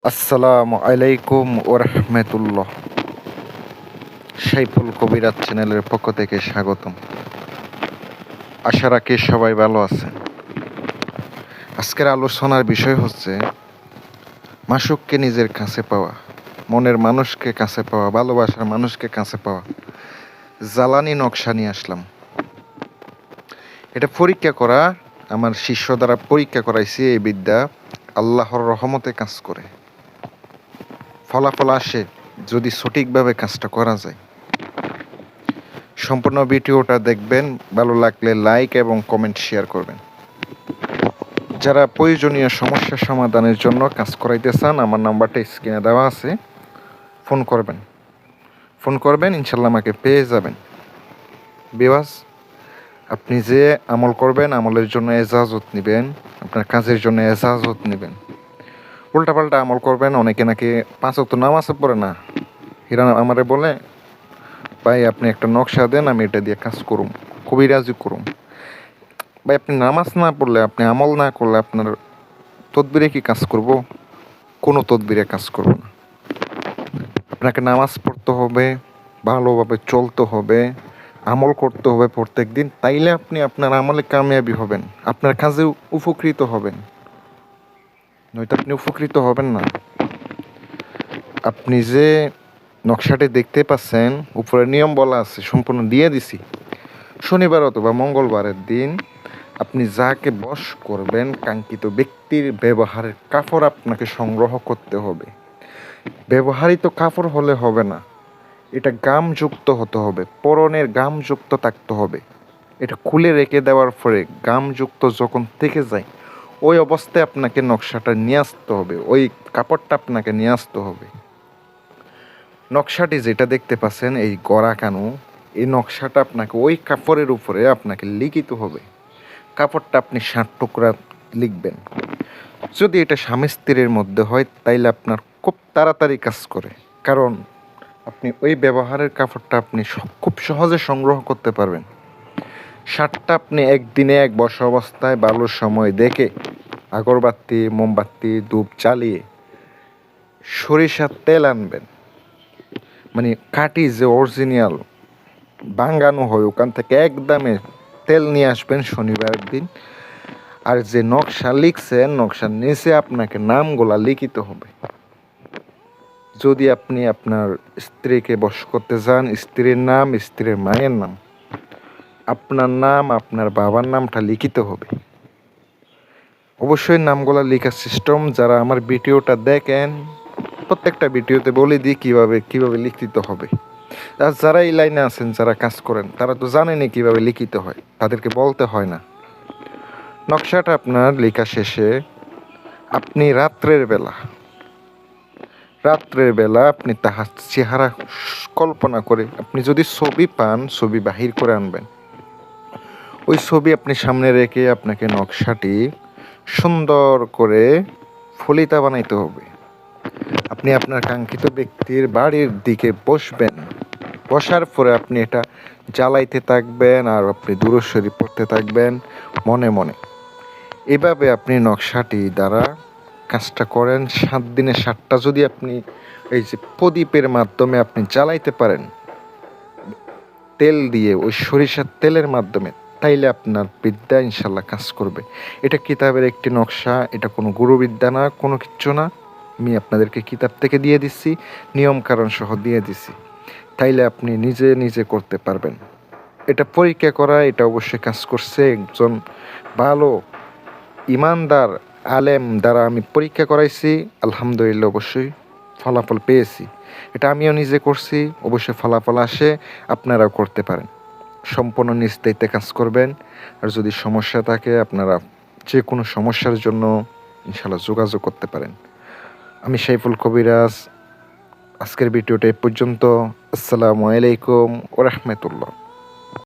আসসালামু আলাইকুম ওরহমতুল্লাহ। সাইফুল কবিরাজ চ্যানেলের পক্ষ থেকে স্বাগতম। আশা রাখি সবাই ভালো আছেন। আজকের আলোচনার বিষয় হচ্ছে মাসুককে নিজের কাছে পাওয়া, মনের মানুষকে কাছে পাওয়া, ভালোবাসার মানুষকে কাছে পাওয়া। জ্বালানি নকশা নিয়ে আসলাম। এটা পরীক্ষা করা, আমার শিষ্য দ্বারা পরীক্ষা করাইছি। এই বিদ্যা আল্লাহর রহমতে কাজ করে, ফলাফল আসে যদি সঠিকভাবে কাজটা করা যায়। সম্পূর্ণ ভিডিওটা দেখবেন, ভালো লাগলে লাইক এবং কমেন্ট শেয়ার করবেন। যারা প্রয়োজনীয় সমস্যা সমাধানের জন্য কাজ করাইতে চান, আমার নাম্বারটা স্ক্রিনে দেওয়া আছে, ফোন করবেন ইনশাল্লাহ আমাকে পেয়ে যাবেন। বিওয়াস, আপনি যে আমল করবেন, আমলের জন্য এজাজত নেবেন, আপনার কাজের জন্য এজাজত নেবেন। উল্টাপাল্টা আমল করবেন, অনেকে নাকি 5 ওয়াক্ত নামাজও পড়ে না। হিরা আমারে বলে, ভাই আপনি একটা নকশা দেন, আমি এটা দিয়ে কাজ করুম, কবিরাজি করুম। ভাই আপনি নামাজ না পড়লে, আপনি আমল না করলে আপনার তদবিরে কি কাজ করব? কোনো তদবিরে কাজ করব না। আপনাকে নামাজ পড়তে হবে, ভালোভাবে চলতে হবে, আমল করতে হবে প্রত্যেক দিন, তাইলে আপনি আপনার আমলে কামিয়াবি হবেন, আপনার কাজে উপকৃত হবেন, নয়তো আপনি উপকৃত হবেন না। আপনি যে নকশাটি দেখতে পাচ্ছেন, উপরে নিয়ম বলা আছে, সম্পূর্ণ দিয়ে দিছি। শনিবার অথবা মঙ্গলবারের দিন আপনি যাকে বশ করবেন, কাঙ্ক্ষিত ব্যক্তির ব্যবহারের কাপড় আপনাকে সংগ্রহ করতে হবে। ব্যবহারিত কাপড় হলে হবে না, এটা গামযুক্ত হতে হবে, পরনের গামযুক্ত থাকতে হবে। এটা খুলে রেখে দেওয়ার পরে গামযুক্ত যখন থেকে যায়, ওই অবস্থায় আপনাকে নকশাটা নিয়ে আসতে হবে, ওই কাপড়টা আপনাকে নিয়ে আসতে হবে। নকশাটি যেটা দেখতে পাচ্ছেন, এই গড়া কানু, এই নকশাটা আপনাকে ওই কাপড়ের উপরে আপনাকে লিখিত হবে। কাপড়টা আপনি 60 টুকরা লিখবেন। যদি এটা স্বামী স্ত্রীর মধ্যে হয়, তাইলে আপনার খুব তাড়াতাড়ি কাজ করে, কারণ আপনি ওই ব্যবহারের কাপড়টা আপনি খুব সহজে সংগ্রহ করতে পারবেন। 60টা আপনি একদিনে এক বসা অবস্থায় ভালো সময় দেখে আগরবাতি, মোমবাতি, ধূপ জ্বালিয়ে সরিষার তেল আনবেন, মানে কাটি যে অরিজিনাল বাঙ্গানো হয়, ওখান থেকে একদমে তেল নিয়ে আসবেন শনিবারের দিন। আর যে নকশা লিখছেন, নকশার নিচে আপনাকে নামগুলা লিখিত হবে। যদি আপনি আপনার স্ত্রীকে বশ করতে চান, স্ত্রীর নাম, স্ত্রীর মায়ের নাম, আপনার নাম, আপনার বাবার নামটা লিখিত হবে। অবশ্যই নামগুলা লেখার সিস্টেম, যারা আমার ভিডিওটা দেখেন, প্রত্যেকটা ভিডিওতে বলে দিই কিভাবে লিখিত হবে। আর যারা এই লাইনে আছেন, যারা কাজ করেন, তারা তো জানেনই কিভাবে লিখিত হয়, তাদেরকে বলতে হয় না। নকশাটা আপনার লেখা শেষে আপনি রাত্রের বেলা আপনি তাহার চেহারা কল্পনা করে, আপনি যদি ছবি পান, ছবি বাহির করে আনবেন। ওই ছবি আপনি সামনে রেখে আপনাকে নকশাটি সুন্দর করে ফলিতা বানাইতে হবে। আপনি আপনার কাঙ্ক্ষিত ব্যক্তির বাড়ির দিকে বসবেন, বসার পরে আপনি এটা জ্বালাইতে থাকবেন আর আপনি দুরূদ শরীফ পড়তে থাকবেন মনে মনে। এভাবে আপনি নকশাটি দ্বারা কাজটা করেন। 7 দিনে 7টা যদি আপনি এই যে প্রদীপের মাধ্যমে আপনি জ্বালাইতে পারেন, তেল দিয়ে, ওই সরিষার তেলের মাধ্যমে, তাইলে আপনার বিদ্যা ইনশাল্লাহ কাজ করবে। এটা কিতাবের একটি নকশা, এটা কোনো গুরুবিদ্যা না, কোনো কিচ্ছু না। আমি আপনাদেরকে কিতাব থেকে দিয়ে দিচ্ছি, নিয়ম কারণ সহ দিয়ে দিচ্ছি, তাইলে আপনি নিজে নিজে করতে পারবেন। এটা পরীক্ষা করা, এটা অবশ্যই কাজ করছে। একজন ভালো ইমানদার আলেম দ্বারা আমি পরীক্ষা করাইছি, আলহামদুলিল্লাহ অবশ্যই ফলাফল পেয়েছি। এটা আমিও নিজে করছি, অবশ্যই ফলাফল আসে, আপনারাও করতে পারেন। সম্পূর্ণ নিজ দায়িত্বে কাজ করবেন। আর যদি সমস্যা থাকে, আপনারা যে কোনো সমস্যার জন্য ইনশাল্লাহ যোগাযোগ করতে পারেন। আমি সাইফুল কবিরাজ। আজকের ভিডিওটা এই পর্যন্ত। আসসালামু আলাইকুম ওয়া রাহমাতুল্লাহ।